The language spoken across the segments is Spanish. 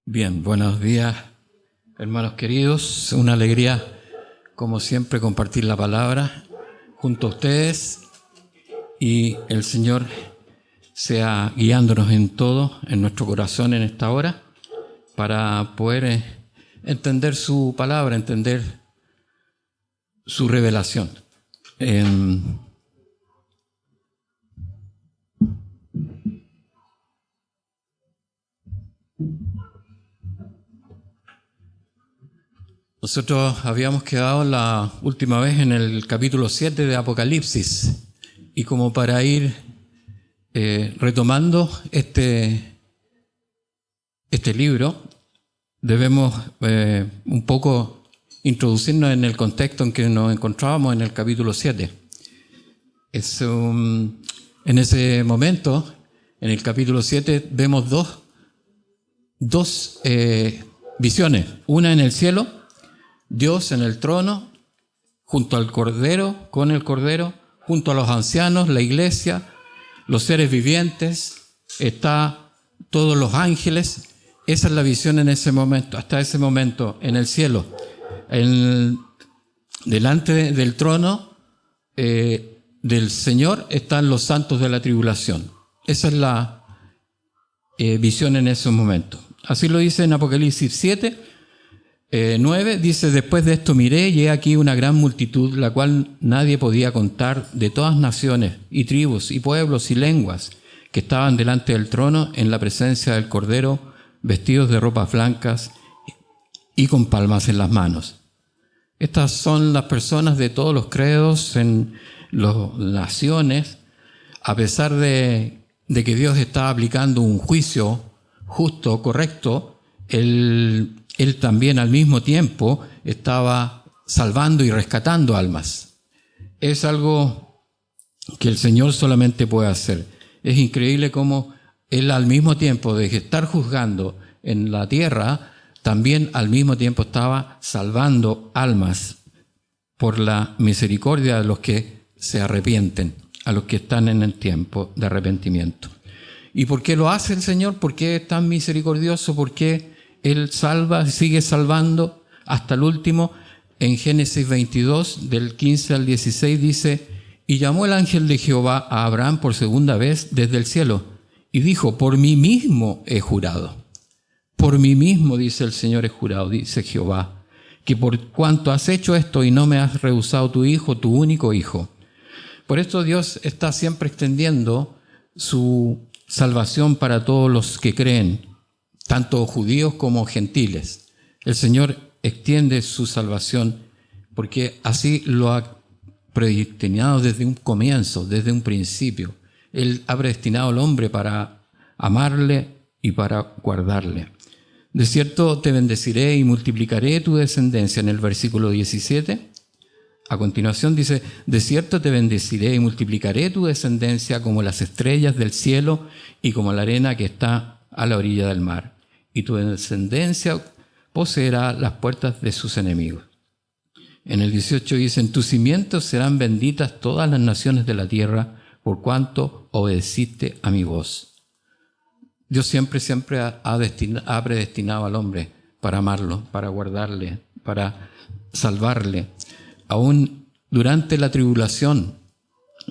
Bien, buenos días, hermanos queridos. Una alegría, como siempre, compartir la palabra junto a ustedes y el Señor sea guiándonos en todo, en nuestro corazón en esta hora, para poder entender su palabra, entender su revelación. Nosotros habíamos quedado la última vez en el capítulo 7 de Apocalipsis y como para ir retomando este libro, debemos un poco introducirnos en el contexto en que nos encontrábamos en el capítulo 7. En ese momento, en el capítulo 7, vemos dos visiones. Una en el cielo, Dios en el trono, junto al Cordero, con el Cordero, junto a los ancianos, la iglesia, los seres vivientes, está todos los ángeles. Esa es la visión en ese momento, hasta ese momento, en el cielo. Delante del trono del Señor están los santos de la tribulación. Esa es la visión en ese momento. Así lo dice en Apocalipsis 7, 9, dice: después de esto miré y he aquí una gran multitud, la cual nadie podía contar, de todas naciones y tribus y pueblos y lenguas, que estaban delante del trono en la presencia del Cordero, vestidos de ropas blancas y con palmas en las manos. Estas son las personas de todos los credos en las naciones, a pesar de que Dios está aplicando un juicio justo, correcto. Él también al mismo tiempo estaba salvando y rescatando almas. Es algo que el Señor solamente puede hacer. Es increíble cómo Él al mismo tiempo de estar juzgando en la tierra, también al mismo tiempo estaba salvando almas por la misericordia de los que se arrepienten, a los que están en el tiempo de arrepentimiento. ¿Y por qué lo hace el Señor? ¿Por qué es tan misericordioso? ¿Por qué Él salva, sigue salvando hasta el último? En Génesis 22, del 15 al 16, dice: y llamó el ángel de Jehová a Abraham por segunda vez desde el cielo, y dijo: por mí mismo he jurado. Por mí mismo, dice el Señor, he jurado, dice Jehová, que por cuanto has hecho esto y no me has rehusado tu hijo, tu único hijo. Por esto Dios está siempre extendiendo su salvación para todos los que creen, tanto judíos como gentiles. El Señor extiende su salvación porque así lo ha predestinado desde un comienzo, desde un principio. Él ha predestinado al hombre para amarle y para guardarle. De cierto te bendeciré y multiplicaré tu descendencia, en el versículo 17. A continuación dice: de cierto te bendeciré y multiplicaré tu descendencia como las estrellas del cielo y como la arena que está a la orilla del mar. Y tu descendencia poseerá las puertas de sus enemigos. En el 18 dice: en tus cimientos serán benditas todas las naciones de la tierra, por cuanto obedeciste a mi voz. Dios siempre ha predestinado al hombre para amarlo, para guardarle, para salvarle. Aún durante la tribulación,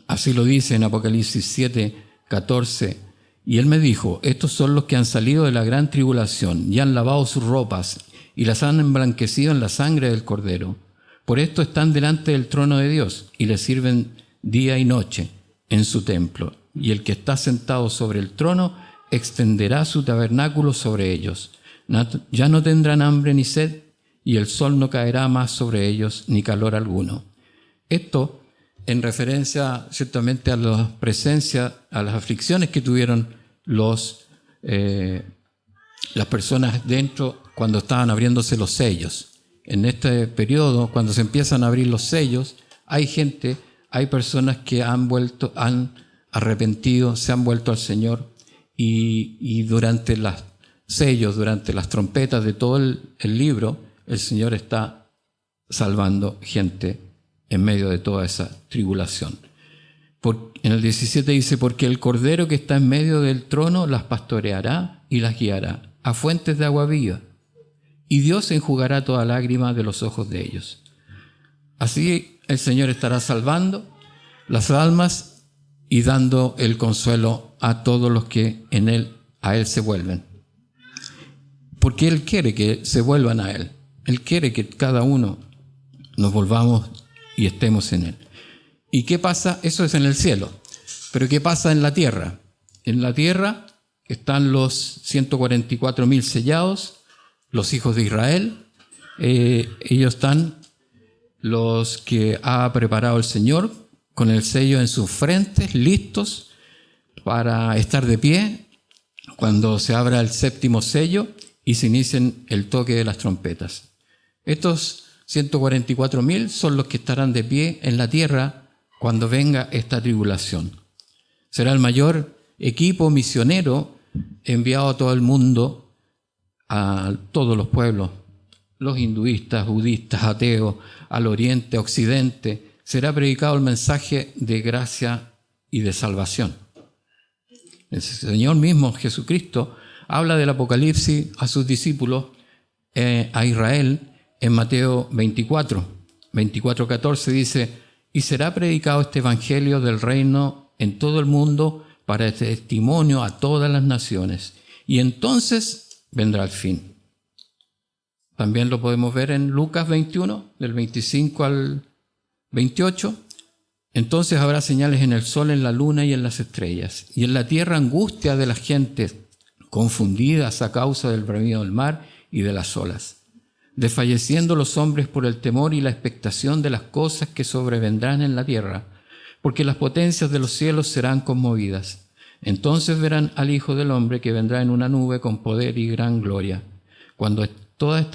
así lo dice en Apocalipsis 7, 14, y él me dijo: estos son los que han salido de la gran tribulación y han lavado sus ropas y las han emblanquecido en la sangre del Cordero. Por esto están delante del trono de Dios y le sirven día y noche en su templo. Y el que está sentado sobre el trono extenderá su tabernáculo sobre ellos. Ya no tendrán hambre ni sed, y el sol no caerá más sobre ellos, ni calor alguno. Esto en referencia ciertamente a la presencia, a las aflicciones que tuvieron las personas dentro cuando estaban abriéndose los sellos. En este periodo, cuando se empiezan a abrir los sellos, hay personas que han arrepentido, se han vuelto al Señor, y durante los sellos, durante las trompetas de todo el libro, el Señor está salvando gente en medio de toda esa tribulación. En el 17 dice: porque el Cordero que está en medio del trono las pastoreará y las guiará, a fuentes de agua viva, y Dios enjugará toda lágrima de los ojos de ellos. Así el Señor estará salvando las almas y dando el consuelo a todos los que a Él se vuelven. Porque Él quiere que se vuelvan a Él. Él quiere que cada uno nos volvamos y estemos en Él. ¿Y qué pasa? Eso es en el cielo. Pero ¿qué pasa en la tierra? En la tierra están los 144.000 sellados, los hijos de Israel. Ellos están los que ha preparado el Señor con el sello en sus frentes, listos para estar de pie cuando se abra el séptimo sello y se inicien el toque de las trompetas. Estos 144.000 son los que estarán de pie en la tierra cuando venga esta tribulación. Será el mayor equipo misionero enviado a todo el mundo, a todos los pueblos, los hinduistas, budistas, ateos, al oriente, occidente. Será predicado el mensaje de gracia y de salvación. El Señor mismo, Jesucristo, habla del Apocalipsis a sus discípulos, a Israel, en Mateo 24:14 dice: y será predicado este evangelio del reino en todo el mundo para testimonio a todas las naciones, y entonces vendrá el fin. También lo podemos ver en Lucas 21, del 25 al 28. Entonces habrá señales en el sol, en la luna y en las estrellas, y en la tierra angustia de las gentes confundidas a causa del bramido del mar y de las olas, desfalleciendo los hombres por el temor y la expectación de las cosas que sobrevendrán en la tierra, porque las potencias de los cielos serán conmovidas. Entonces verán al Hijo del Hombre que vendrá en una nube con poder y gran gloria. Cuando todas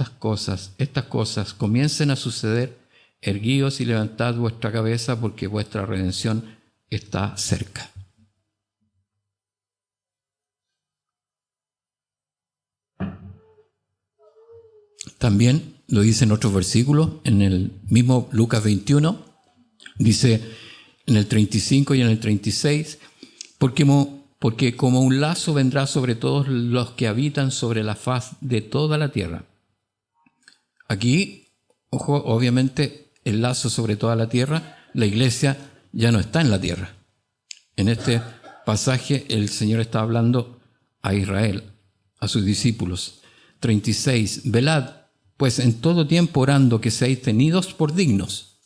estas cosas comiencen a suceder, erguíos y levantad vuestra cabeza, porque vuestra redención está cerca. También lo dice en otros versículos, en el mismo Lucas 21, dice en el 35 y en el 36, porque como un lazo vendrá sobre todos los que habitan sobre la faz de toda la tierra. Aquí, ojo, obviamente el lazo sobre toda la tierra, la iglesia ya no está en la tierra. En este pasaje el Señor está hablando a Israel, a sus discípulos. 36, velad pues en todo tiempo orando que seáis tenidos por dignos.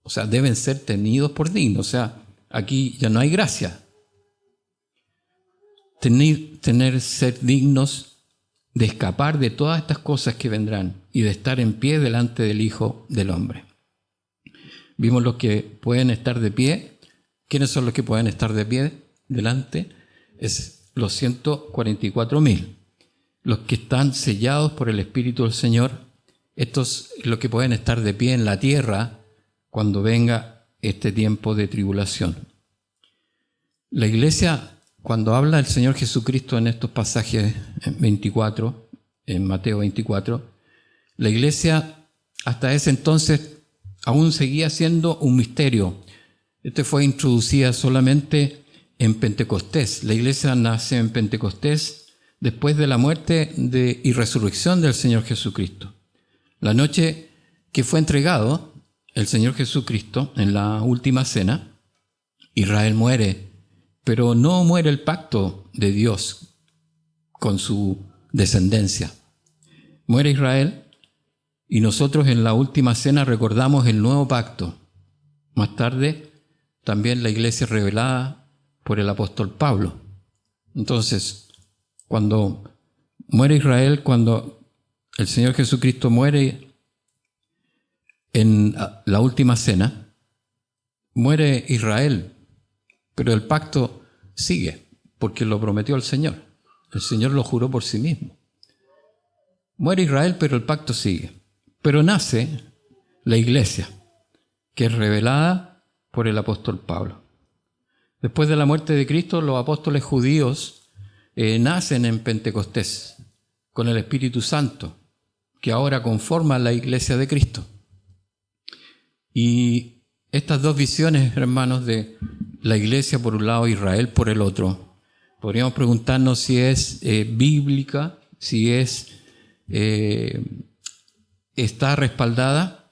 O sea, deben ser tenidos por dignos. O sea, aquí ya no hay gracia. Ser dignos de escapar de todas estas cosas que vendrán y de estar en pie delante del Hijo del Hombre. Vimos los que pueden estar de pie. ¿Quiénes son los que pueden estar de pie delante? Es los 144.000. Los que están sellados por el Espíritu del Señor. Estos los que pueden estar de pie en la tierra cuando venga este tiempo de tribulación. La iglesia, cuando habla el Señor Jesucristo en estos pasajes 24, en Mateo 24, la iglesia hasta ese entonces aún seguía siendo un misterio. Este fue introducida solamente en Pentecostés. La iglesia nace en Pentecostés después de la muerte y resurrección del Señor Jesucristo. La noche que fue entregado el Señor Jesucristo en la última cena, Israel muere, pero no muere el pacto de Dios con su descendencia. Muere Israel y nosotros en la última cena recordamos el nuevo pacto. Más tarde, también la iglesia revelada por el apóstol Pablo. Entonces, cuando muere Israel, cuando el Señor Jesucristo muere en la última cena, muere Israel, pero el pacto sigue, porque lo prometió el Señor. El Señor lo juró por sí mismo. Muere Israel, pero el pacto sigue. Pero nace la iglesia, que es revelada por el apóstol Pablo. Después de la muerte de Cristo, los apóstoles judíos nacen en Pentecostés con el Espíritu Santo, que ahora conforma la iglesia de Cristo. Y estas dos visiones, hermanos, de la iglesia por un lado, Israel por el otro, podríamos preguntarnos si es bíblica, si está respaldada,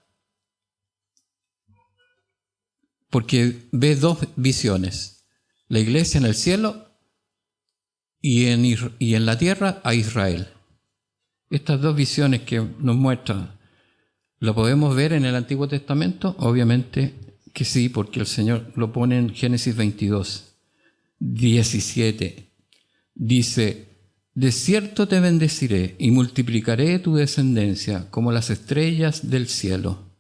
porque ve dos visiones: la iglesia en el cielo y en la tierra a Israel. Estas dos visiones que nos muestran, ¿lo podemos ver en el Antiguo Testamento? Obviamente que sí, porque el Señor lo pone en Génesis 22, 17. Dice: de cierto te bendeciré y multiplicaré tu descendencia como las estrellas del cielo.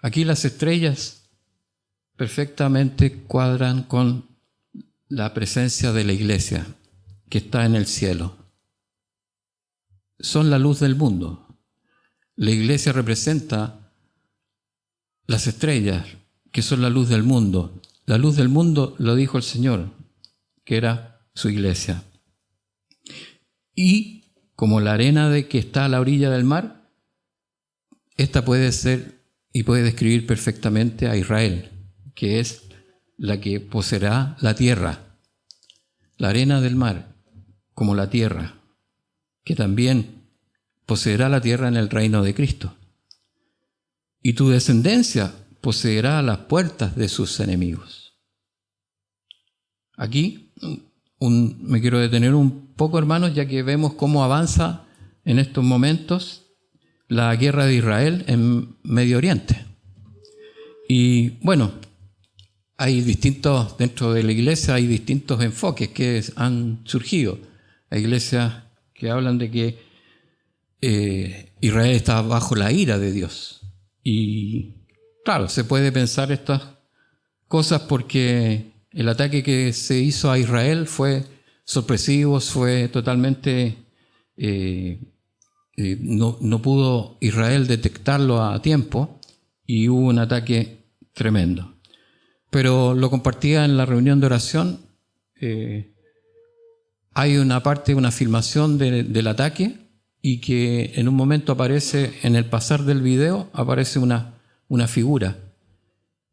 Aquí las estrellas perfectamente cuadran con la presencia de la iglesia que está en el cielo. Son la luz del mundo. La iglesia representa las estrellas, que son la luz del mundo. La luz del mundo, lo dijo el Señor, que era su iglesia. Y como la arena que está a la orilla del mar, esta puede ser y puede describir perfectamente a Israel, que es la que poseerá la tierra. La arena del mar, como la tierra, que también poseerá la tierra en el reino de Cristo. Y tu descendencia poseerá las puertas de sus enemigos. Aquí me quiero detener un poco, hermanos, ya que vemos cómo avanza en estos momentos la guerra de Israel en Medio Oriente. Y bueno, dentro de la iglesia hay distintos enfoques que han surgido. Hay iglesias que hablan de que Israel está bajo la ira de Dios. Y claro, se puede pensar estas cosas porque el ataque que se hizo a Israel fue sorpresivo, fue totalmente... no pudo Israel detectarlo a tiempo y hubo un ataque tremendo. Pero lo compartía en la reunión de oración. Hay una filmación del ataque, y que en un momento aparece, en el pasar del video, aparece una figura,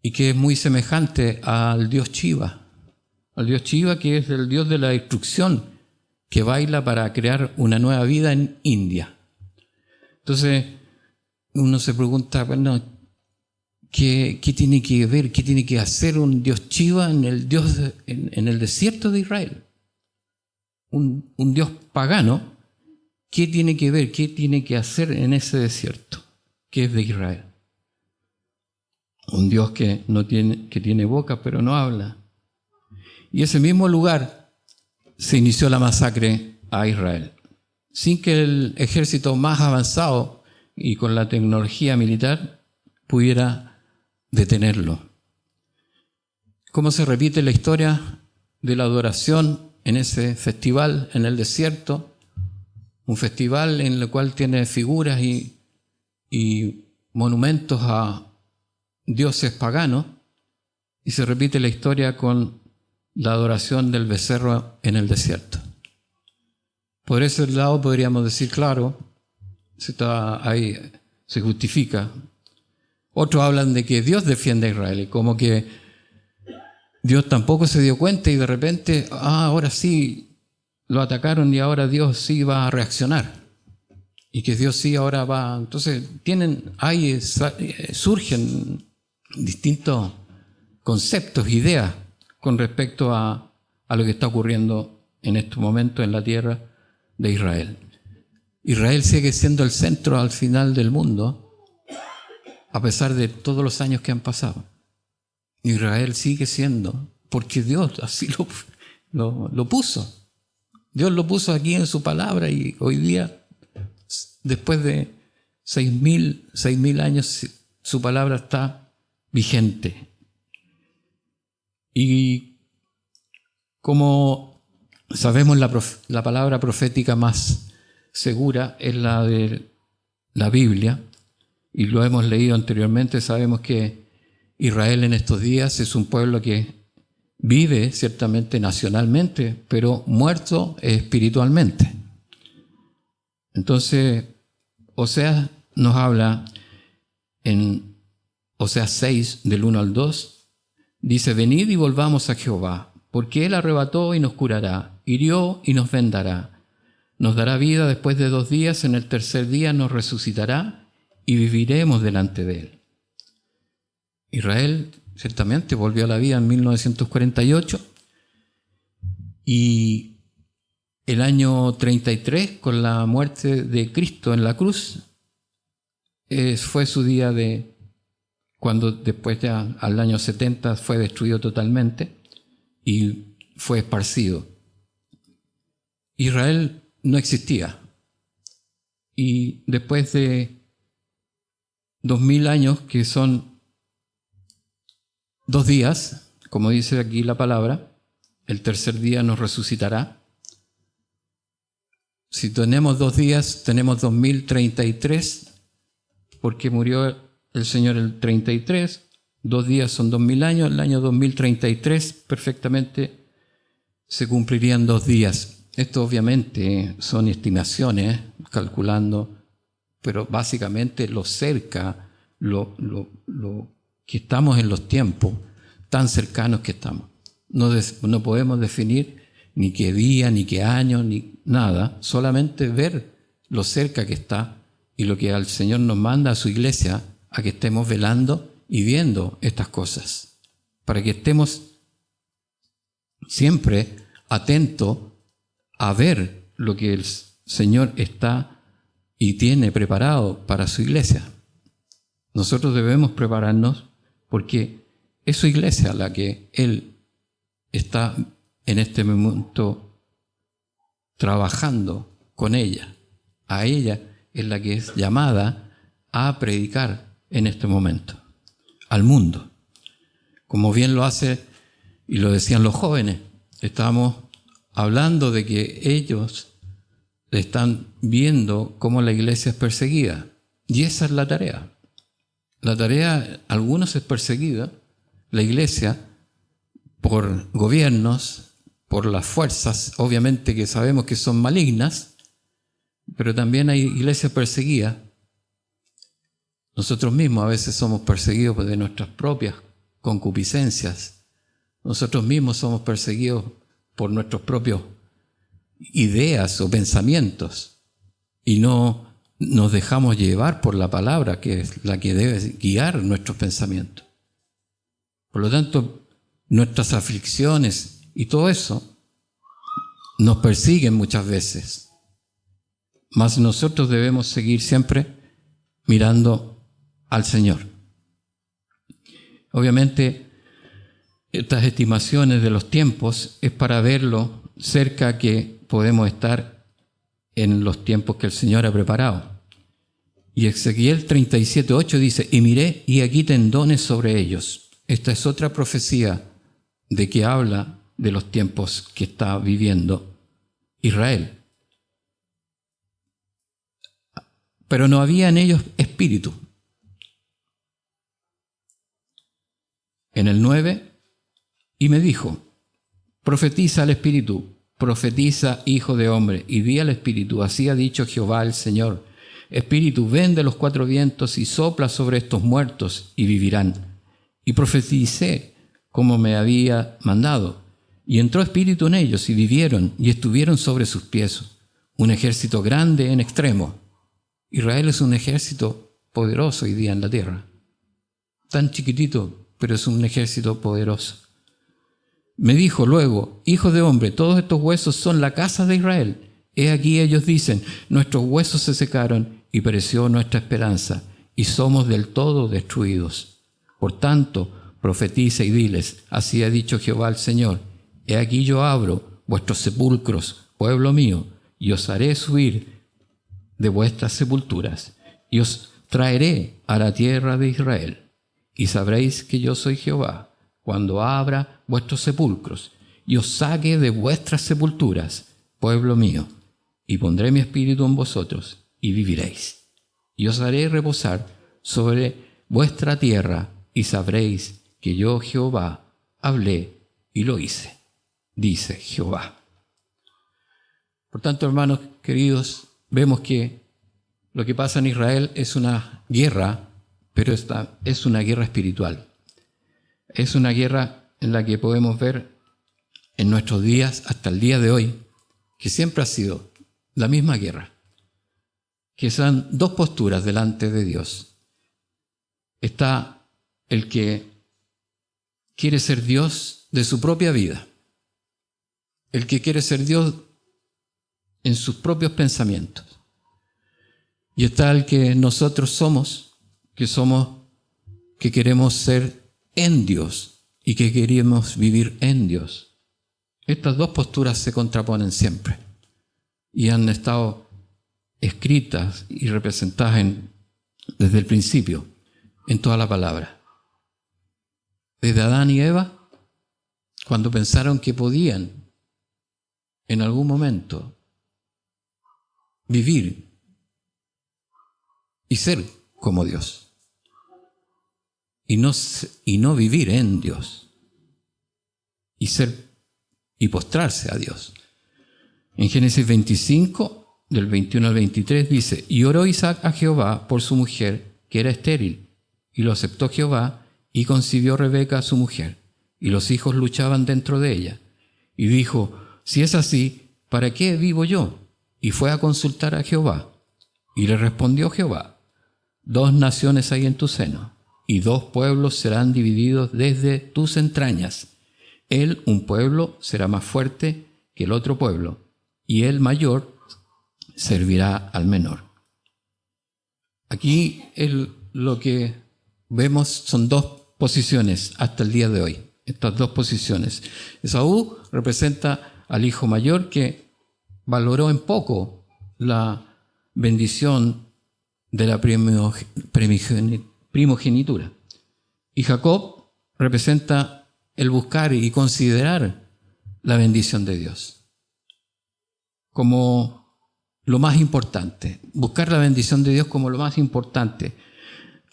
y que es muy semejante al dios Shiva. Al dios Shiva, que es el dios de la destrucción, que baila para crear una nueva vida en India. Entonces, uno se pregunta, bueno, ¿qué tiene que ver, qué tiene que hacer un dios Shiva en el desierto de Israel? Un dios pagano, ¿qué tiene que ver, qué tiene que hacer en ese desierto que es de Israel? Un dios que tiene boca pero no habla. Y ese mismo lugar se inició la masacre a Israel, sin que el ejército más avanzado y con la tecnología militar pudiera detenerlo. ¿Cómo se repite la historia de la adoración en ese festival en el desierto? Un festival en el cual tiene figuras y monumentos a dioses paganos, y se repite la historia con la adoración del becerro en el desierto. Por ese lado podríamos decir, claro, se justifica. Otros hablan de que Dios defiende a Israel, y como que Dios tampoco se dio cuenta y de repente, ahora sí lo atacaron y ahora Dios sí va a reaccionar. Y que Dios sí ahora va... Entonces surgen distintos conceptos, ideas con respecto a lo que está ocurriendo en estos momentos en la tierra de Israel. Israel sigue siendo el centro al final del mundo, a pesar de todos los años que han pasado. Israel sigue siendo, porque Dios así lo puso. Dios lo puso aquí en su palabra, y hoy día, después de 6.000 años, su palabra está vigente. Y como sabemos, la palabra profética más segura es la de la Biblia, y lo hemos leído anteriormente. Sabemos que Israel en estos días es un pueblo que vive ciertamente nacionalmente, pero muerto espiritualmente. Entonces, Oseas nos habla en Oseas 6, del 1 al 2, dice: venid y volvamos a Jehová, porque Él arrebató y nos curará, hirió y nos vendará. Nos dará vida después de 2 días, en el tercer día nos resucitará y viviremos delante de Él. Israel ciertamente volvió a la vida en 1948 y el año 33, con la muerte de Cristo en la cruz, fue su día de cuando después ya al año 70 fue destruido totalmente y fue esparcido. Israel no existía. Y después de 2000 años, que son 2 días, como dice aquí la palabra, el tercer día nos resucitará. Si tenemos 2 días, tenemos 2033, porque murió el Señor el 33, 2 días son 2000 años, el año 2033 perfectamente se cumplirían 2 días. Esto obviamente son estimaciones, calculando, pero básicamente lo cerca, lo que estamos en los tiempos, tan cercanos que estamos. No podemos definir ni qué día, ni qué año, ni nada, solamente ver lo cerca que está y lo que al Señor nos manda a su iglesia, a que estemos velando y viendo estas cosas, para que estemos siempre atentos a ver lo que el Señor está y tiene preparado para su iglesia. Nosotros debemos prepararnos porque es su iglesia la que Él está en este momento trabajando con ella. A ella es la que es llamada a predicar en este momento al mundo. Como bien lo hace y lo decían los jóvenes, estamos hablando de que ellos están viendo cómo la iglesia es perseguida. Y esa es la tarea. La tarea, algunos es perseguida, la iglesia, por gobiernos, por las fuerzas, obviamente que sabemos que son malignas, pero también hay iglesias perseguidas. Nosotros mismos a veces somos perseguidos de nuestras propias concupiscencias. Nosotros mismos somos perseguidos por nuestros propios ideas o pensamientos y no nos dejamos llevar por la palabra, que es la que debe guiar nuestros pensamientos. Por lo tanto, nuestras aflicciones y todo eso nos persiguen muchas veces, mas nosotros debemos seguir siempre mirando al Señor. Obviamente, estas estimaciones de los tiempos es para verlo cerca que podemos estar en los tiempos que el Señor ha preparado. Y Ezequiel 37:8 dice: y miré, y aquí tendones sobre ellos. Esta es otra profecía de que habla de los tiempos que está viviendo Israel. Pero no había en ellos espíritu. En el 9, y me dijo: profetiza al espíritu, profetiza, hijo de hombre, y di al espíritu: así ha dicho Jehová el Señor. Espíritu, ven de los 4 vientos y sopla sobre estos muertos y vivirán. Y profeticé como me había mandado. Y entró espíritu en ellos y vivieron y estuvieron sobre sus pies. Un ejército grande en extremo. Israel es un ejército poderoso hoy día en la tierra. Tan chiquitito, pero es un ejército poderoso. Me dijo luego: hijo de hombre, todos estos huesos son la casa de Israel. He aquí ellos dicen: nuestros huesos se secaron y pereció nuestra esperanza, y somos del todo destruidos. Por tanto, profetiza y diles: así ha dicho Jehová el Señor: he aquí yo abro vuestros sepulcros, pueblo mío, y os haré subir de vuestras sepulturas, y os traeré a la tierra de Israel. Y sabréis que yo soy Jehová, cuando abra vuestros sepulcros, y os saque de vuestras sepulturas, pueblo mío, y pondré mi espíritu en vosotros, y viviréis. Y os haré reposar sobre vuestra tierra, y sabréis que yo, Jehová, hablé y lo hice, dice Jehová. Por tanto, hermanos queridos, vemos que lo que pasa en Israel es una guerra, pero esta es una guerra espiritual. Es una guerra en la que podemos ver en nuestros días, hasta el día de hoy, que siempre ha sido la misma guerra, que son dos posturas delante de Dios. Está el que quiere ser Dios de su propia vida, el que quiere ser Dios en sus propios pensamientos. Y está el que nosotros somos, que queremos ser en Dios y que queremos vivir en Dios. Estas dos posturas se contraponen siempre y han estado escritas y representadas desde el principio en toda la palabra. Desde Adán y Eva, cuando pensaron que podían en algún momento vivir y ser como Dios y no vivir en Dios y postrarse a Dios. En Génesis 25, del 21 al 23, dice: y oró Isaac a Jehová por su mujer, que era estéril, y lo aceptó Jehová, y concibió Rebeca su mujer, y los hijos luchaban dentro de ella. Y dijo: si es así, ¿para qué vivo yo? Y fue a consultar a Jehová. Y le respondió Jehová: 2 naciones hay en tu seno, y 2 pueblos serán divididos desde tus entrañas. Él, un pueblo, será más fuerte que el otro pueblo, y el mayor servirá al menor. Aquí lo que vemos son 2 posiciones hasta el día de hoy. Estas 2 posiciones. Esaú representa al hijo mayor que valoró en poco la bendición de la primogenitura. Y Jacob representa el buscar y considerar la bendición de Dios como lo más importante. Buscar la bendición de Dios como lo más importante.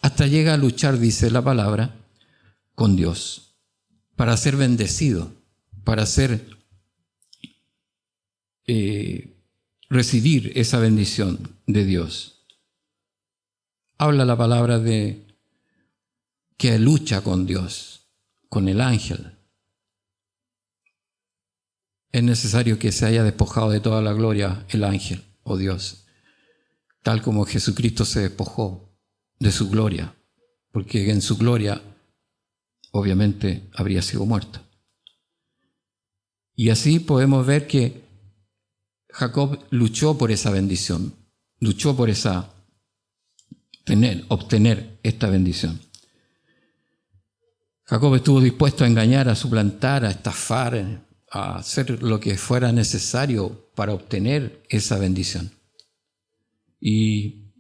Hasta llega a luchar, dice la palabra, con Dios para ser bendecido, para recibir esa bendición de Dios. Habla la palabra de que lucha con Dios, con el ángel. Es necesario que se haya despojado de toda la gloria el ángel o Dios, tal como Jesucristo se despojó de su gloria, porque en su gloria obviamente habría sido muerto. Y así podemos ver que Jacob luchó por esa bendición, luchó por obtener esta bendición. Jacob estuvo dispuesto a engañar, a suplantar, a estafar, a hacer lo que fuera necesario para obtener esa bendición. Y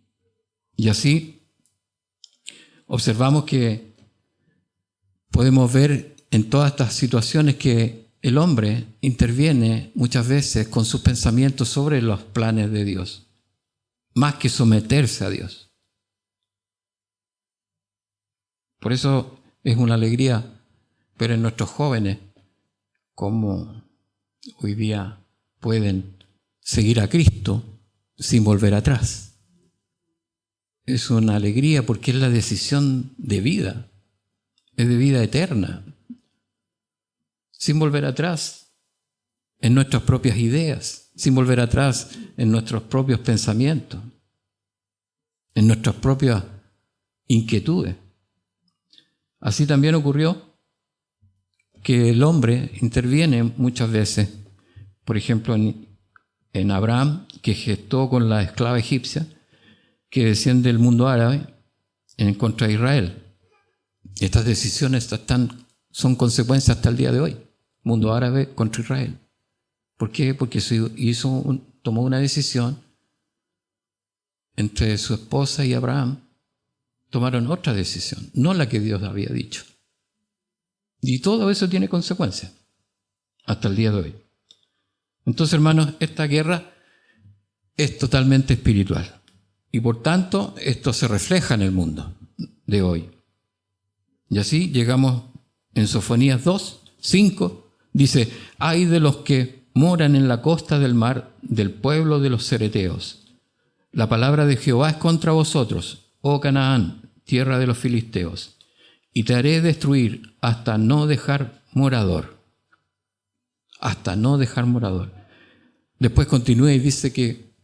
así observamos que podemos ver en todas estas situaciones que el hombre interviene muchas veces con sus pensamientos sobre los planes de Dios, más que someterse a Dios. Por eso es una alegría ver en nuestros jóvenes cómo hoy día pueden seguir a Cristo sin volver atrás. Es una alegría porque es la decisión de vida, es de vida eterna, sin volver atrás en nuestras propias ideas, sin volver atrás en nuestros propios pensamientos, en nuestras propias inquietudes. Así también ocurrió que el hombre interviene muchas veces, por ejemplo en Abraham, que gestó con la esclava egipcia, que desciende del mundo árabe en contra de Israel. Estas decisiones son consecuencias hasta el día de hoy. Mundo árabe contra Israel. ¿Por qué? Porque tomó una decisión entre su esposa y Abraham. Tomaron otra decisión, no la que Dios había dicho. Y todo eso tiene consecuencias hasta el día de hoy. Entonces, hermanos, esta guerra es totalmente espiritual. Y por tanto, esto se refleja en el mundo de hoy. Y así llegamos en Sofonías 2:5, dice: ay de los que moran en la costa del mar, del pueblo de los cereteos. La palabra de Jehová es contra vosotros, oh Canaán, tierra de los filisteos, y te haré destruir hasta no dejar morador. Hasta no dejar morador. Después continúa y dice que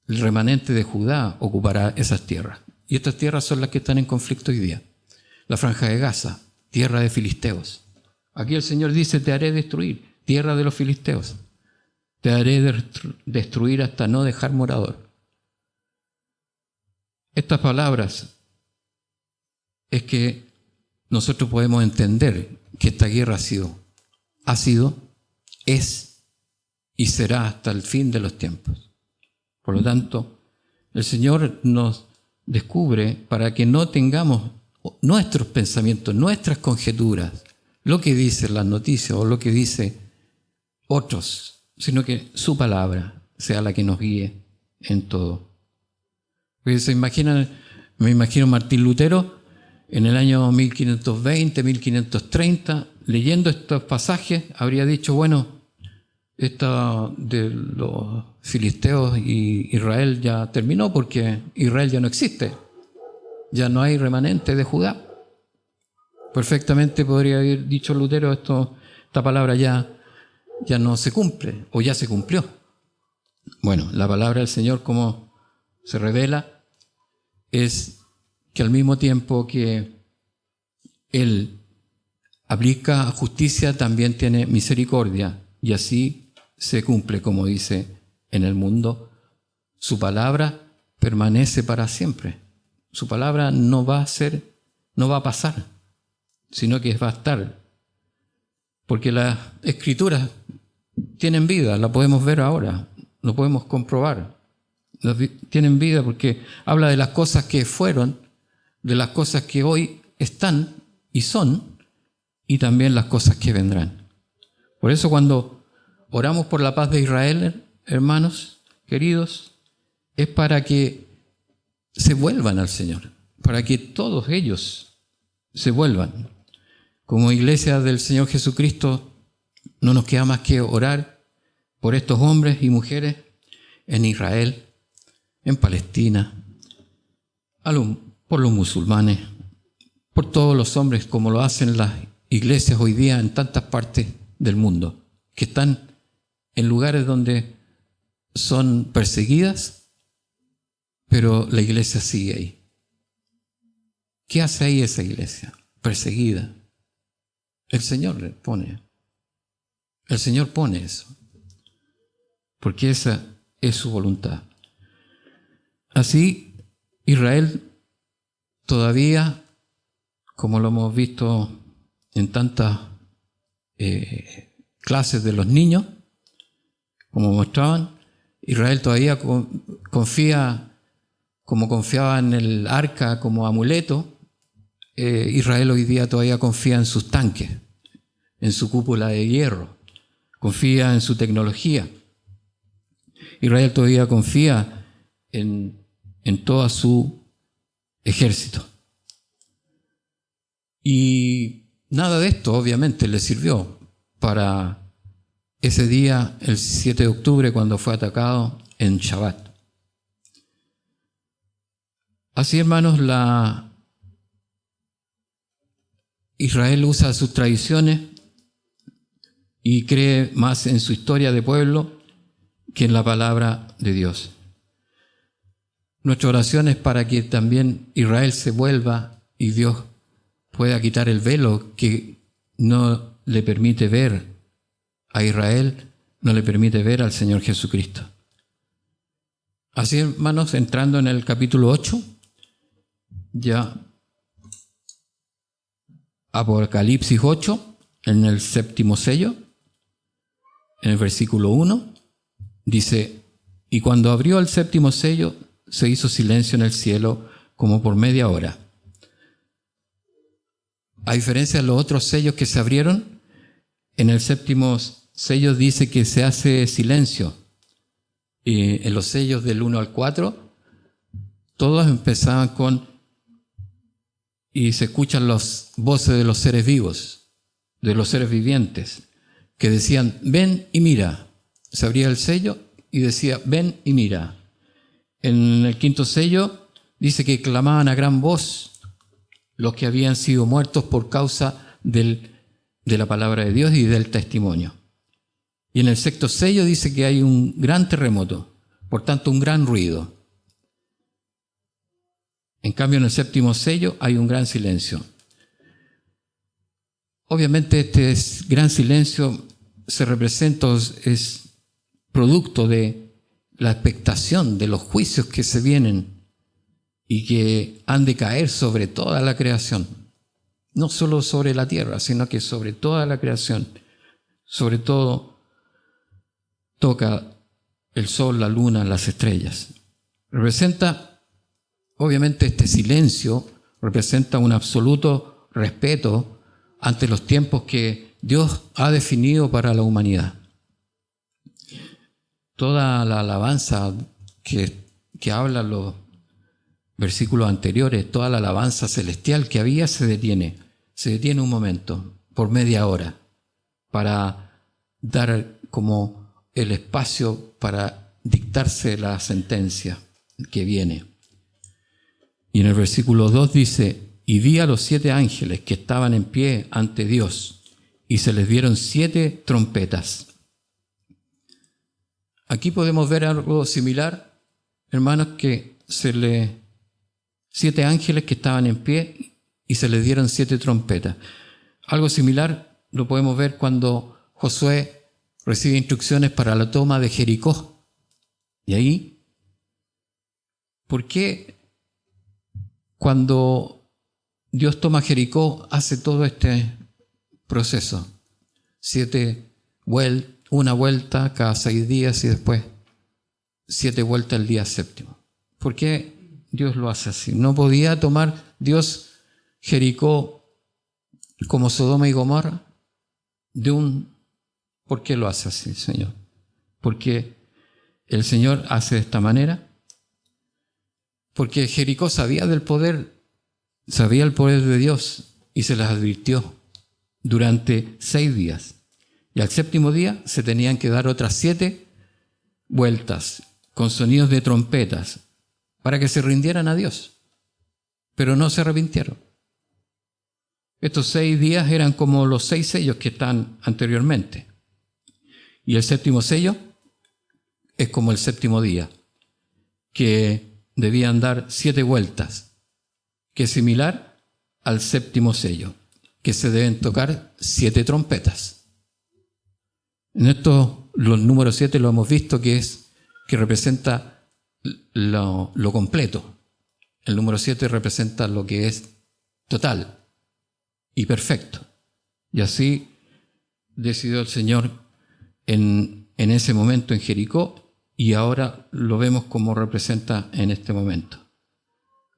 el remanente de Judá ocupará esas tierras. Y estas tierras son las que están en conflicto hoy día. La franja de Gaza, tierra de filisteos. Aquí el Señor dice, te haré destruir, tierra de los filisteos. Te haré destruir hasta no dejar morador. Estas palabras es que nosotros podemos entender que esta guerra ha sido, es y será hasta el fin de los tiempos. Por lo tanto, el Señor nos descubre para que no tengamos nuestros pensamientos, nuestras conjeturas, lo que dicen las noticias o lo que dicen otros, sino que su palabra sea la que nos guíe en todo. Porque me imagino Martín Lutero en el año 1520, 1530, leyendo estos pasajes, habría dicho, bueno, esta de los filisteos y Israel ya terminó porque Israel ya no existe, ya no hay remanente de Judá. Perfectamente podría haber dicho Lutero, esta palabra ya no se cumple o ya se cumplió. Bueno, la palabra del Señor, como se revela, es que al mismo tiempo que Él aplica justicia, también tiene misericordia, y así se cumple, como dice en el mundo. Su palabra permanece para siempre. Su palabra no va a pasar, sino que va a estar. Porque las Escrituras tienen vida, la podemos ver ahora, lo podemos comprobar. Tienen vida porque habla de las cosas que fueron, de las cosas que hoy están y son, y también las cosas que vendrán. Por eso cuando oramos por la paz de Israel, hermanos queridos, es para que se vuelvan al Señor, para que todos ellos se vuelvan. Como iglesia del Señor Jesucristo, no nos queda más que orar por estos hombres y mujeres en Israel, en Palestina, por los musulmanes, por todos los hombres, como lo hacen las iglesias hoy día en tantas partes del mundo, que están en lugares donde son perseguidas, pero la iglesia sigue ahí. ¿Qué hace ahí esa iglesia? Perseguida. El Señor le pone. El Señor pone eso. Porque esa es su voluntad. Así, Israel todavía, como lo hemos visto en tantas clases de los niños, como mostraban, Israel todavía confía, como confiaba en el arca como amuleto. Israel hoy día todavía confía en sus tanques, en su cúpula de hierro, confía en su tecnología. Israel todavía confía en todo su ejército. Y nada de esto obviamente le sirvió para ese día, el 7 de octubre, cuando fue atacado en Shabbat. Así, hermanos, Israel usa sus tradiciones y cree más en su historia de pueblo que en la palabra de Dios. Nuestra oración es para que también Israel se vuelva y Dios pueda quitar el velo que no le permite ver a Israel, no le permite ver al Señor Jesucristo. Así, hermanos, entrando en el capítulo 8, ya Apocalipsis 8, en el 7º sello, en el versículo 1, dice, y cuando abrió el 7º sello, se hizo silencio en el cielo como por media hora. A diferencia de los otros sellos que se abrieron, en el 7º sello dice que se hace silencio. Y en los sellos del 1 al 4, todos empezaban con, y se escuchan las voces de los seres vivos, de los seres vivientes, que decían, ven y mira. Se abría el sello y decía, ven y mira. En el 5º sello dice que clamaban a gran voz los que habían sido muertos por causa de la palabra de Dios y del testimonio. Y en el 6º sello dice que hay un gran terremoto, Por tanto, un gran ruido. En cambio, en el séptimo sello hay un gran silencio. Obviamente este gran silencio se representa, es producto de la expectación de los juicios que se vienen y que han de caer sobre toda la creación. No solo sobre la tierra, sino que sobre toda la creación. Sobre todo toca el sol, la luna, las estrellas. Representa, obviamente este silencio, representa un absoluto respeto ante los tiempos que Dios ha definido para la humanidad. Toda la alabanza que hablan los versículos anteriores, toda la alabanza celestial que había se detiene un momento, por media hora, para dar como el espacio para dictarse la sentencia que viene. Y en el versículo 2 dice: y vi a los 7 ángeles que estaban en pie ante Dios, y se les dieron 7 trompetas. Aquí podemos ver algo similar, hermanos, que 7 ángeles que estaban en pie y se les dieron 7 trompetas. Algo similar lo podemos ver cuando Josué recibe instrucciones para la toma de Jericó. Y ahí, ¿por qué cuando Dios toma Jericó hace todo este proceso? 1 vuelta cada 6 días y después 7 vueltas el día séptimo. ¿Por qué Dios lo hace así? ¿No podía tomar Dios Jericó como Sodoma y Gomorra? ¿Por qué lo hace así, Señor? Porque el Señor hace de esta manera. Porque Jericó sabía el poder de Dios y se las advirtió durante 6 días. Y al séptimo día se tenían que dar otras 7 vueltas con sonidos de trompetas para que se rindieran a Dios. Pero no se arrepintieron. Estos 6 días eran como los 6 sellos que están anteriormente. Y el séptimo sello es como el séptimo día, que debían dar 7 vueltas, que es similar al séptimo sello, que se deben tocar 7 trompetas. En esto, los números 7 lo hemos visto que representa lo completo. El número 7 representa lo que es total y perfecto. Y así decidió el Señor en ese momento en Jericó, y ahora lo vemos como representa en este momento.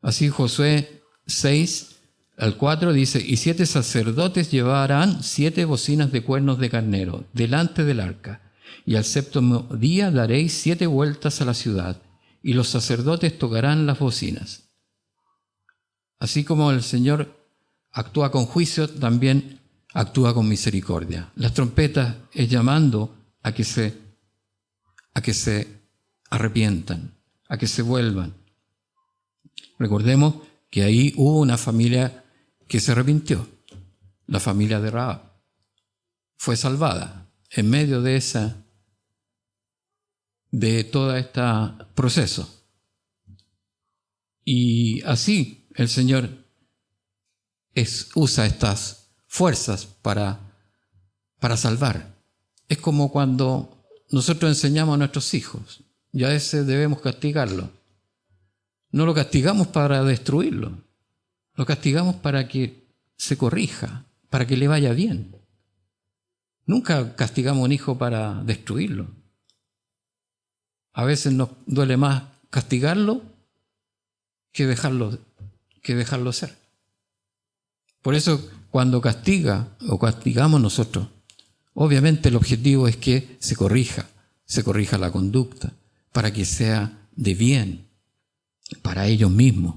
Así Josué 6:4 dice: y 7 sacerdotes llevarán 7 bocinas de cuernos de carnero delante del arca, y al séptimo día daréis 7 vueltas a la ciudad, y los sacerdotes tocarán las bocinas. Así como el Señor actúa con juicio, también actúa con misericordia. Las trompetas es llamando a que se arrepientan, a que se vuelvan. Recordemos que ahí hubo una familia que se arrepintió, la familia de Rahab. Fue salvada en medio de todo este proceso. Y así el Señor usa estas fuerzas para salvar. Es como cuando nosotros enseñamos a nuestros hijos, y a veces debemos castigarlo. No lo castigamos para destruirlo, lo castigamos para que se corrija, para que le vaya bien. Nunca castigamos a un hijo para destruirlo. A veces nos duele más castigarlo que dejarlo ser. Por eso, cuando castigamos nosotros, obviamente el objetivo es que se corrija la conducta, para que sea de bien para ellos mismos.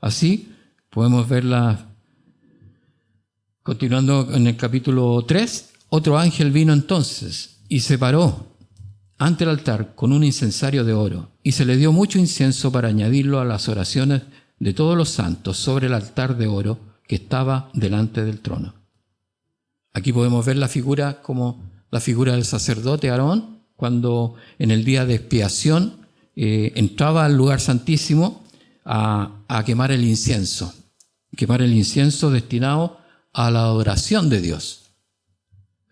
Así podemos verla. Continuando en el capítulo 3, otro ángel vino entonces y se paró ante el altar con un incensario de oro, y se le dio mucho incienso para añadirlo a las oraciones de todos los santos sobre el altar de oro que estaba delante del trono. Aquí podemos ver la figura como la figura del sacerdote Aarón, cuando en el día de expiación entraba al lugar santísimo a quemar el incienso destinado a la adoración de Dios,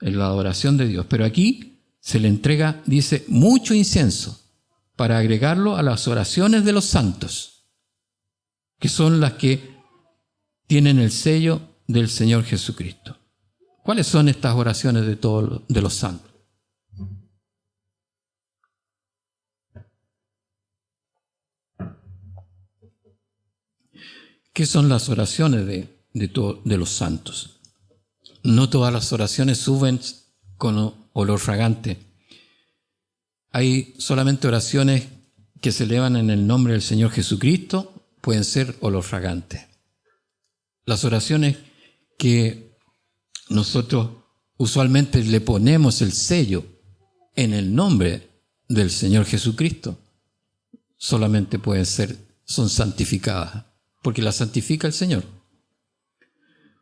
en la adoración de Dios. Pero aquí se le entrega, dice, mucho incienso para agregarlo a las oraciones de los santos, que son las que tienen el sello del Señor Jesucristo. ¿Cuáles son estas oraciones de los santos? ¿Qué son las oraciones de los santos? No todas las oraciones suben con olor fragante. Hay solamente oraciones que se elevan en el nombre del Señor Jesucristo, pueden ser olor fragante. Las oraciones que nosotros usualmente le ponemos el sello en el nombre del Señor Jesucristo, solamente son santificadas, porque las santifica el Señor.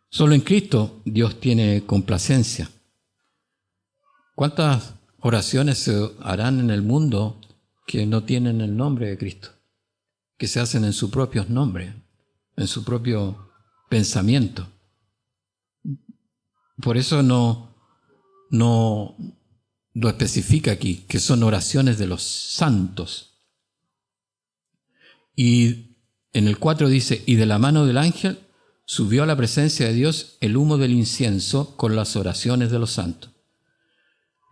Solo en Cristo Dios tiene complacencia. ¿Cuántas oraciones se harán en el mundo que no tienen el nombre de Cristo? Que se hacen en sus propios nombres, en su propio pensamiento. Por eso no lo especifica aquí, que son oraciones de los santos. Y en el 4 dice, y de la mano del ángel subió a la presencia de Dios el humo del incienso con las oraciones de los santos.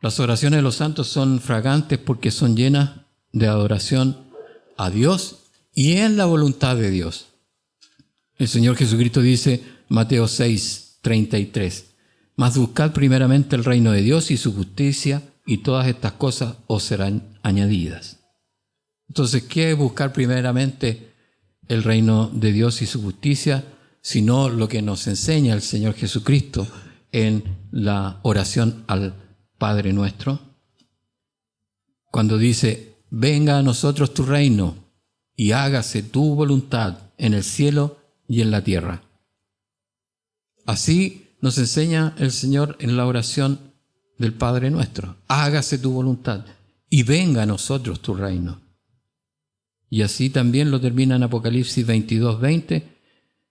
Las oraciones de los santos son fragantes porque son llenas de adoración a Dios y en la voluntad de Dios. El Señor Jesucristo dice, Mateo 6, 33, mas buscad primeramente el reino de Dios y su justicia, y todas estas cosas os serán añadidas. Entonces, ¿qué es buscar primeramente el reino de Dios y su justicia? Sino lo que nos enseña el Señor Jesucristo en la oración al Padre nuestro, cuando dice, venga a nosotros tu reino y hágase tu voluntad en el cielo y en la tierra. Así nos enseña el Señor en la oración del Padre nuestro. Hágase tu voluntad y venga a nosotros tu reino. Y así también lo termina en Apocalipsis 22, 20.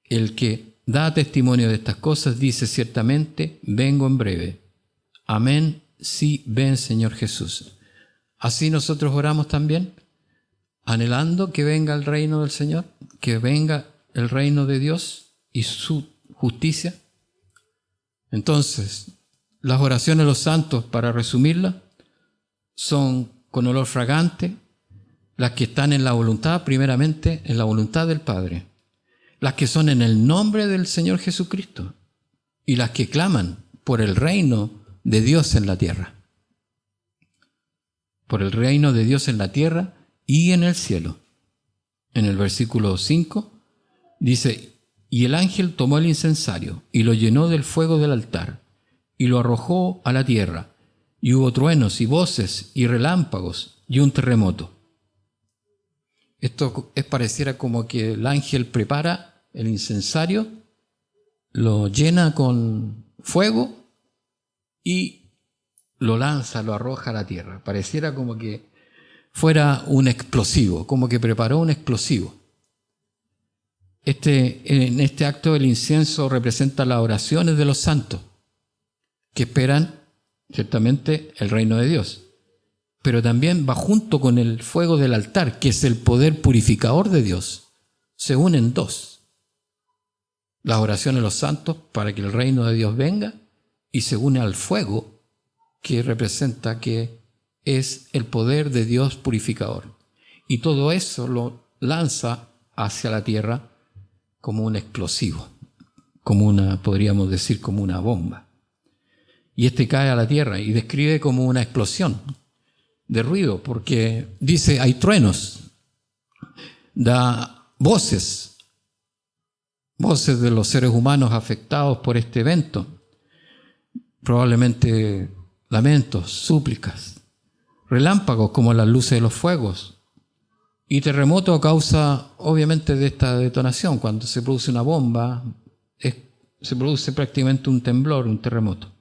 El que da testimonio de estas cosas dice ciertamente, vengo en breve. Amén, sí, ven Señor Jesús. Así nosotros oramos también, anhelando que venga el reino del Señor, que venga el reino de Dios y su justicia. Entonces, las oraciones de los santos, para resumirlas, son con olor fragante, las que están en la voluntad, primeramente en la voluntad del Padre, las que son en el nombre del Señor Jesucristo y las que claman por el reino de Dios en la tierra. Por el reino de Dios en la tierra y en el cielo. En el versículo 5 dice, y el ángel tomó el incensario y lo llenó del fuego del altar y lo arrojó a la tierra, y hubo truenos y voces y relámpagos y un terremoto. Esto pareciera como que el ángel prepara el incensario, lo llena con fuego y lo lanza, lo arroja a la tierra. Pareciera como que fuera un explosivo, como que preparó un explosivo. En este acto el incienso representa las oraciones de los santos, que esperan ciertamente el reino de Dios. Pero también va junto con el fuego del altar, que es el poder purificador de Dios. Se unen dos. Las oraciones de los santos para que el reino de Dios venga, y se une al fuego, que representa que es el poder de Dios purificador. Y todo eso lo lanza hacia la tierra como un explosivo, podríamos decir, como una bomba. Y cae a la tierra y describe como una explosión de ruido, porque dice, hay truenos, da voces de los seres humanos afectados por este evento, probablemente lamentos, súplicas, relámpagos como las luces de los fuegos, y terremoto a causa, obviamente, de esta detonación. Cuando se produce una bomba, se produce prácticamente un temblor, un terremoto.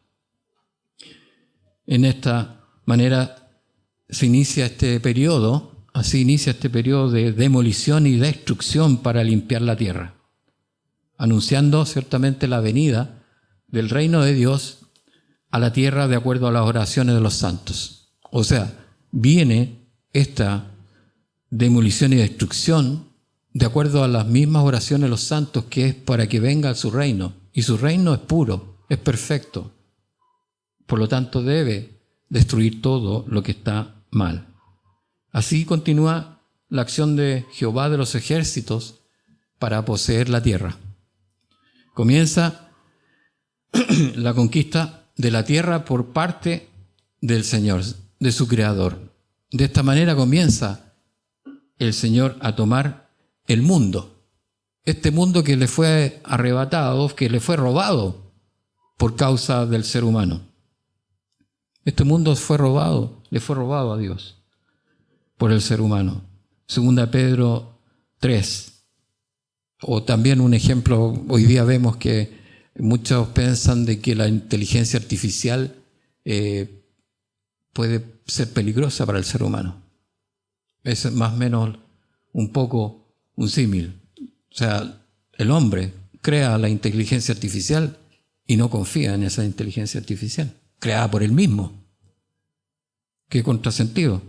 En esta manera se inicia este periodo, así inicia este periodo de demolición y destrucción para limpiar la tierra, anunciando ciertamente la venida del reino de Dios a la tierra de acuerdo a las oraciones de los santos. O sea, viene esta demolición y destrucción de acuerdo a las mismas oraciones de los santos, que es para que venga su reino. Y su reino es puro, es perfecto. Por lo tanto, debe destruir todo lo que está mal. Así continúa la acción de Jehová de los ejércitos para poseer la tierra. Comienza la conquista de la tierra por parte del Señor, de su Creador. De esta manera comienza el Señor a tomar el mundo. Este mundo que le fue arrebatado, que le fue robado por causa del ser humano. Este mundo fue robado, le fue robado a Dios por el ser humano. Segunda Pedro 3. O también un ejemplo, hoy día vemos que muchos piensan de que la inteligencia artificial puede ser peligrosa para el ser humano. Es más o menos un poco un símil. O sea, el hombre crea la inteligencia artificial y no confía en esa inteligencia artificial, creada por él mismo. ¿Qué contrasentido?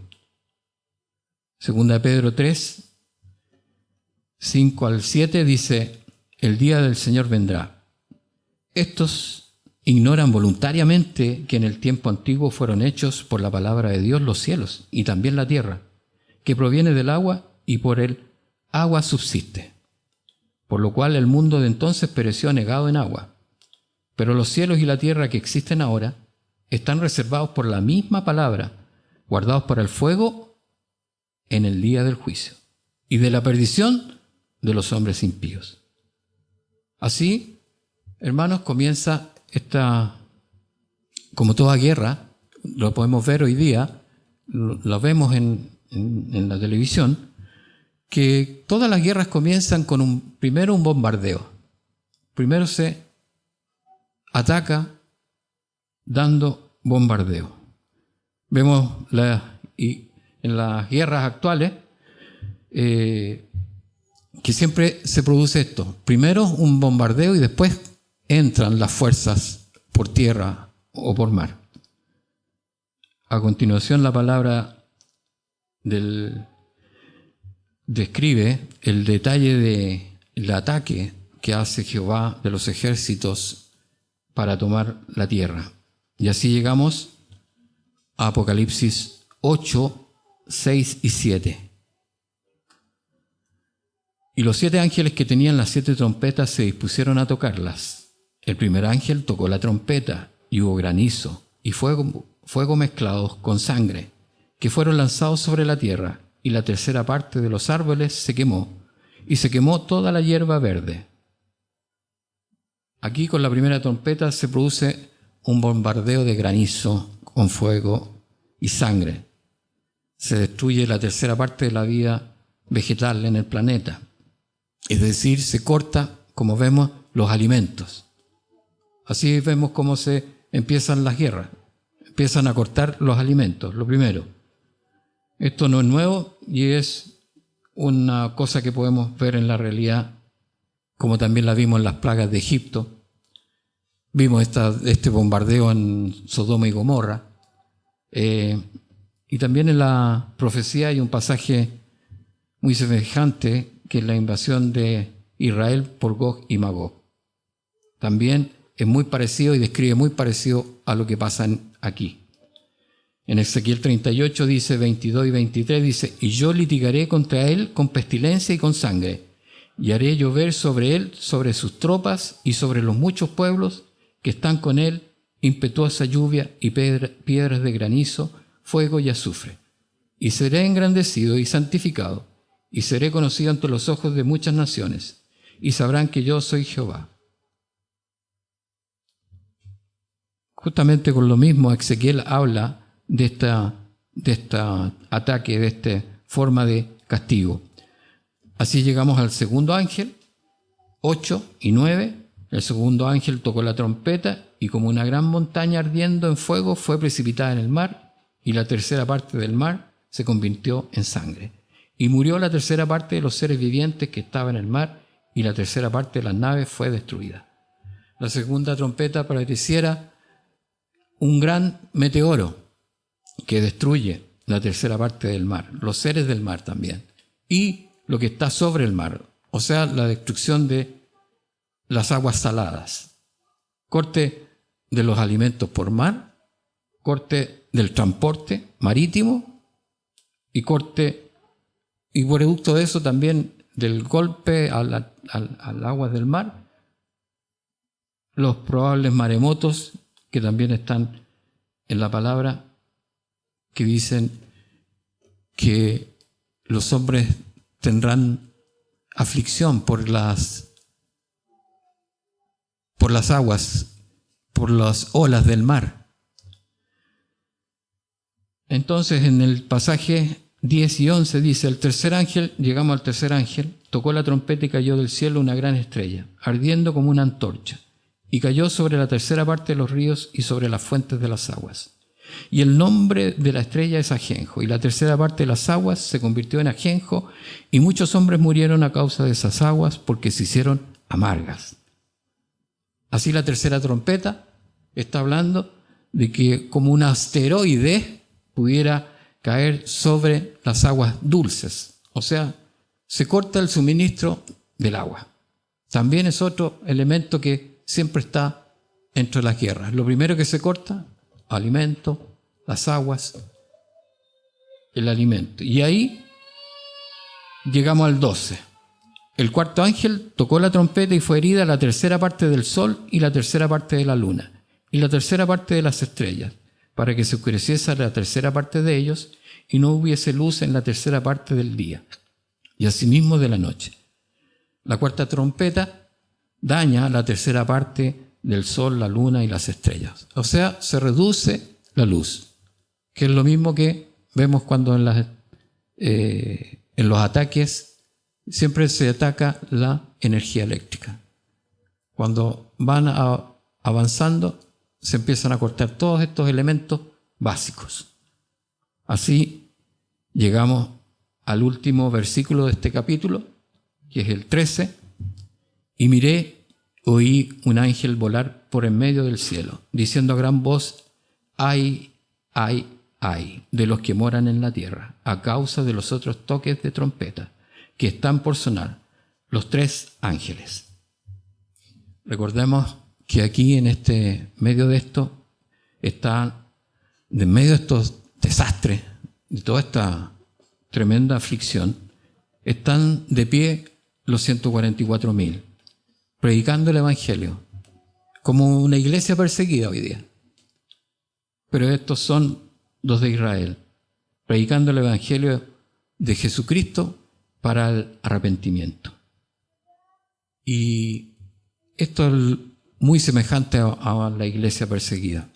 Segunda Pedro 3, 5 al 7 dice: el día del Señor vendrá. Estos ignoran voluntariamente que en el tiempo antiguo fueron hechos por la palabra de Dios los cielos y también la tierra, que proviene del agua y por el agua subsiste. Por lo cual el mundo de entonces pereció anegado en agua. Pero los cielos y la tierra que existen ahora están reservados por la misma palabra, guardados para el fuego en el día del juicio y de la perdición de los hombres impíos. Así, hermanos, comienza esta, como toda guerra, lo podemos ver hoy día, lo vemos en la televisión, que todas las guerras comienzan con primero un bombardeo. Primero se ataca dando bombardeo. Vemos en las guerras actuales que siempre se produce esto. Primero un bombardeo y después entran las fuerzas por tierra o por mar. A continuación la palabra describe el detalle del ataque que hace Jehová de los ejércitos para tomar la tierra. Y así llegamos a Apocalipsis 8, 6 y 7. Y los 7 ángeles que tenían las 7 trompetas se dispusieron a tocarlas. El primer ángel tocó la trompeta y hubo granizo y fuego mezclados con sangre, que fueron lanzados sobre la tierra, y la tercera parte de los árboles se quemó, y se quemó toda la hierba verde. Aquí con la primera trompeta se produce un bombardeo de granizo con fuego y sangre. Se destruye la tercera parte de la vida vegetal en el planeta. Es decir, se corta, como vemos, los alimentos. Así vemos cómo se empiezan las guerras. Empiezan a cortar los alimentos, lo primero. Esto no es nuevo y es una cosa que podemos ver en la realidad, como también la vimos en las plagas de Egipto. Vimos este bombardeo en Sodoma y Gomorra. Y también en la profecía hay un pasaje muy semejante, que es la invasión de Israel por Gog y Magog. También es muy parecido y describe muy parecido a lo que pasa aquí. En Ezequiel 38 dice 22 y 23, dice: y yo litigaré contra él con pestilencia y con sangre, y haré llover sobre él, sobre sus tropas y sobre los muchos pueblos que están con él, impetuosa lluvia y piedras de granizo, fuego y azufre. Y seré engrandecido y santificado, y seré conocido ante los ojos de muchas naciones, y sabrán que yo soy Jehová. Justamente con lo mismo Ezequiel habla de este ataque, de esta forma de castigo. Así llegamos al segundo ángel, 8 y 9. El segundo ángel tocó la trompeta y como una gran montaña ardiendo en fuego fue precipitada en el mar y la tercera parte del mar se convirtió en sangre. Y murió la tercera parte de los seres vivientes que estaban en el mar, y la tercera parte de las naves fue destruida. La segunda trompeta pareciera un gran meteoro que destruye la tercera parte del mar, los seres del mar también, y lo que está sobre el mar, o sea, la destrucción de las aguas saladas, corte de los alimentos por mar, corte del transporte marítimo y corte, y producto de eso también del golpe al agua del mar, los probables maremotos que también están en la palabra, que dicen que los hombres tendrán aflicción por las aguas, por las olas del mar. Entonces, en el pasaje 10 y 11 dice: el tercer ángel, llegamos al tercer ángel, tocó la trompeta y cayó del cielo una gran estrella, ardiendo como una antorcha, y cayó sobre la tercera parte de los ríos y sobre las fuentes de las aguas. Y el nombre de la estrella es ajenjo, y la tercera parte de las aguas se convirtió en ajenjo, y muchos hombres murieron a causa de esas aguas, porque se hicieron amargas. Así la tercera trompeta está hablando de que como un asteroide pudiera caer sobre las aguas dulces, o sea, se corta el suministro del agua. También es otro elemento que siempre está entre las guerras. Lo primero que se corta, alimento, las aguas, el alimento. Y ahí llegamos al 12. El cuarto ángel tocó la trompeta y fue herida la tercera parte del sol y la tercera parte de la luna y la tercera parte de las estrellas, para que se oscureciese la tercera parte de ellos y no hubiese luz en la tercera parte del día y asimismo de la noche. La cuarta trompeta daña la tercera parte del sol, la luna y las estrellas. O sea, se reduce la luz, que es lo mismo que vemos cuando en los ataques siempre se ataca la energía eléctrica. Cuando van avanzando, se empiezan a cortar todos estos elementos básicos. Así llegamos al último versículo de este capítulo, que es el 13. Y miré, oí un ángel volar por en medio del cielo, diciendo a gran voz: ay, ay, ay, de los que moran en la tierra, a causa de los otros toques de trompeta que están por sonar, los tres ángeles. Recordemos que aquí en medio de esto, en medio de estos desastres, de toda esta tremenda aflicción, están de pie los 144.000, predicando el Evangelio, como una iglesia perseguida hoy día. Pero estos son los de Israel, predicando el Evangelio de Jesucristo para el arrepentimiento. Y esto es muy semejante a la iglesia perseguida,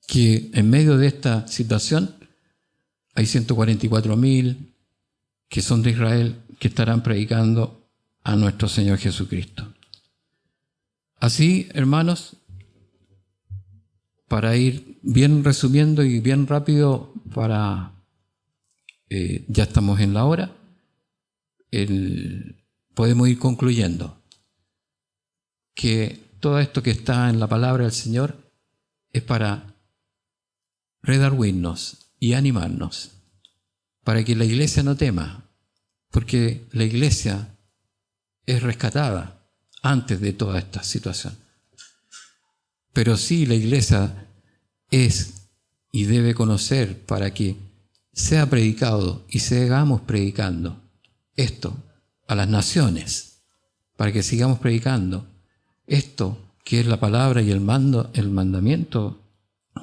que en medio de esta situación hay 144.000 que son de Israel, que estarán predicando a nuestro Señor Jesucristo. Así, hermanos, para ir bien resumiendo y bien rápido, ya estamos en la hora, podemos ir concluyendo que todo esto que está en la palabra del Señor es para redarguirnos y animarnos, para que la iglesia no tema, porque la iglesia es rescatada antes de toda esta situación. Pero sí, la iglesia es y debe conocer, para que sea predicado y sigamos predicando esto a las naciones, para que sigamos predicando esto que es la palabra y el mandamiento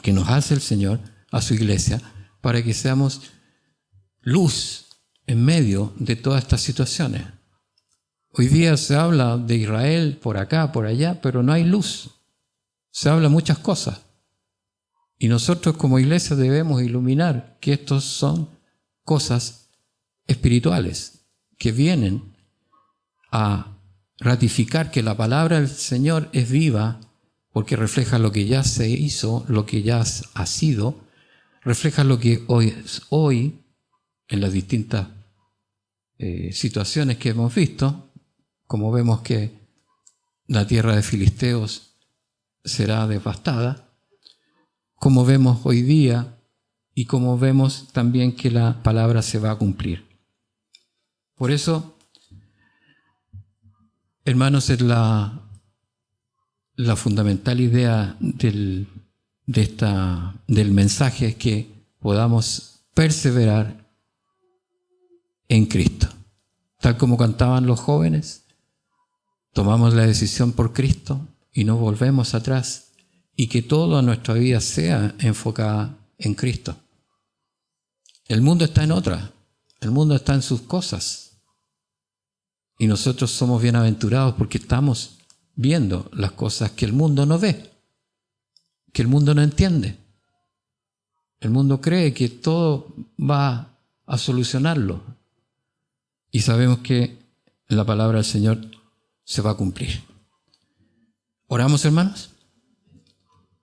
que nos hace el Señor a su iglesia, para que seamos luz en medio de todas estas situaciones. Hoy día se habla de Israel por acá, por allá, pero no hay luz. Se habla muchas cosas. Y nosotros como iglesia debemos iluminar que estos son cosas espirituales que vienen a ratificar que la palabra del Señor es viva, porque refleja lo que ya se hizo, lo que ya ha sido, refleja lo que hoy en las distintas situaciones que hemos visto, como vemos que la tierra de Filisteos será devastada, como vemos hoy día y como vemos también que la palabra se va a cumplir. Por eso, hermanos, es la fundamental idea del mensaje es que podamos perseverar en Cristo. Tal como cantaban los jóvenes, tomamos la decisión por Cristo y no volvemos atrás, y que toda nuestra vida sea enfocada en Cristo. El mundo está en otra, el mundo está en sus cosas, y nosotros somos bienaventurados porque estamos viendo las cosas que el mundo no ve, que el mundo no entiende. El mundo cree que todo va a solucionarlo, y sabemos que la palabra del Señor se va a cumplir. ¿Oramos, hermanos?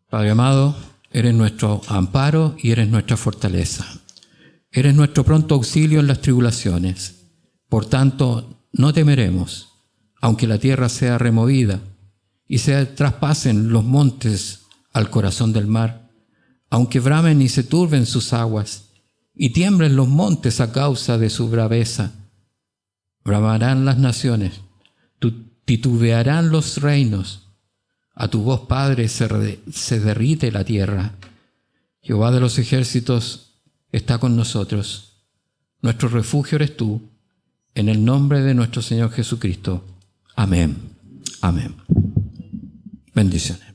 Padre amado, eres nuestro amparo y eres nuestra fortaleza. Eres nuestro pronto auxilio en las tribulaciones. Por tanto, no temeremos, aunque la tierra sea removida y se traspasen los montes al corazón del mar, aunque bramen y se turben sus aguas y tiemblen los montes a causa de su braveza. Bramarán las naciones, titubearán los reinos. A tu voz, Padre, se derrite la tierra. Jehová de los ejércitos está con nosotros. Nuestro refugio eres tú. En el nombre de nuestro Señor Jesucristo. Amén. Amén. Bendiciones.